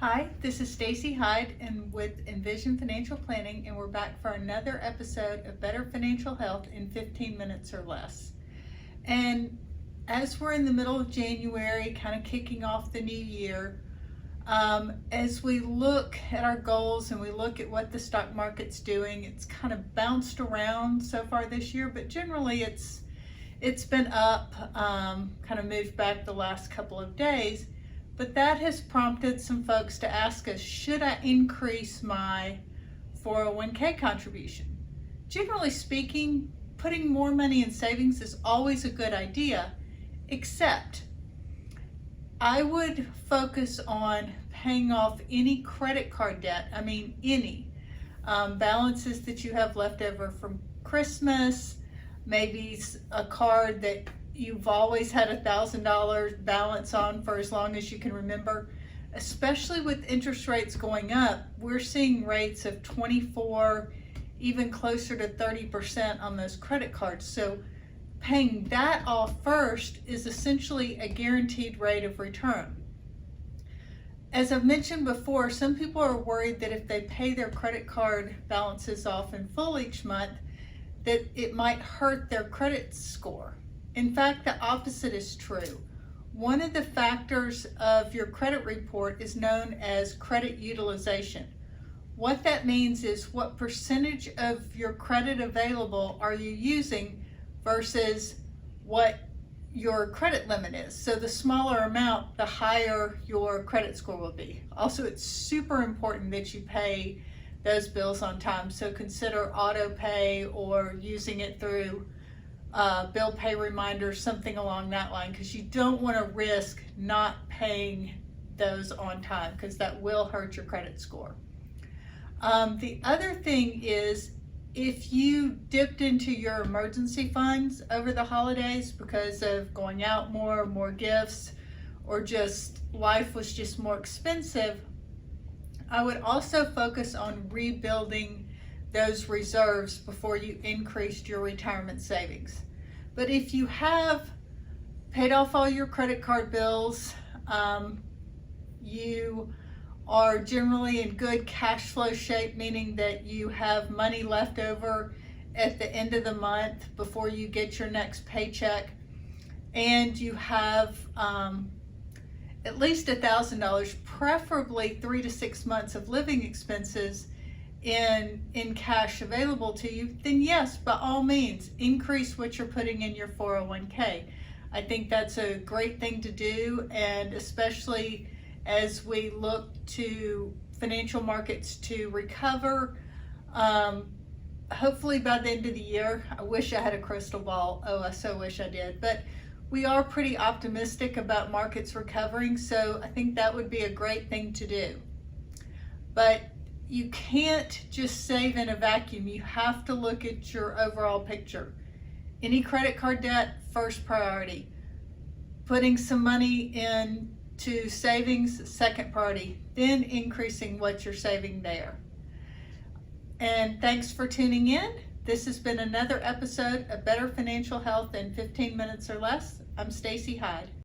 Hi, this is Stacey Hyde and with Envision Financial Planning, and we're back for another episode of Better Financial Health in 15 minutes or less. And as we're in the middle of January, kind of kicking off the new year, as we look at our goals and we look at what the stock market's doing, it's kind of bounced around so far this year, but generally it's been up, kind of moved back the last couple of days. But that has prompted some folks to ask us, should I increase my 401k contribution? Generally speaking, putting more money in savings is always a good idea, except I would focus on paying off any credit card debt. I mean, any balances that you have left over from Christmas, maybe a card that you've always had $1,000 balance on for as long as you can remember. Especially with interest rates going up, we're seeing rates of 24, even closer to 30% on those credit cards. So paying that off first is essentially a guaranteed rate of return. As I've mentioned before, some people are worried that if they pay their credit card balances off in full each month, that it might hurt their credit score. In fact, the opposite is true. One of the factors of your credit report is known as credit utilization. What that means is what percentage of your credit available are you using versus what your credit limit is. So the smaller amount, the higher your credit score will be. Also, it's super important that you pay those bills on time. So consider auto pay or using it through bill pay reminders, something along that line, because you don't want to risk not paying those on time, because that will hurt your credit score. The other thing is, if you dipped into your emergency funds over the holidays because of going out more gifts, or just life was just more expensive, I would also focus on rebuilding those reserves before you increased your retirement savings. But if you have paid off all your credit card bills, you are generally in good cash flow shape, meaning that you have money left over at the end of the month before you get your next paycheck, and you have at least $1,000, preferably 3 to 6 months of living expenses in cash available to you, then yes, by all means, increase what you're putting in your 401k. I think that's a great thing to do, and especially as we look to financial markets to recover, hopefully by the end of the year. I wish I had a crystal ball. Oh, I so wish I did. But we are pretty optimistic about markets recovering, so I think that would be a great thing to do. But you can't just save in a vacuum. You have to look at your overall picture. Any credit card debt, first priority. Putting some money into savings, second priority. Then increasing what you're saving there. And thanks for tuning in. This has been another episode of Better Financial Health in 15 minutes or less. I'm Stacey Hyde.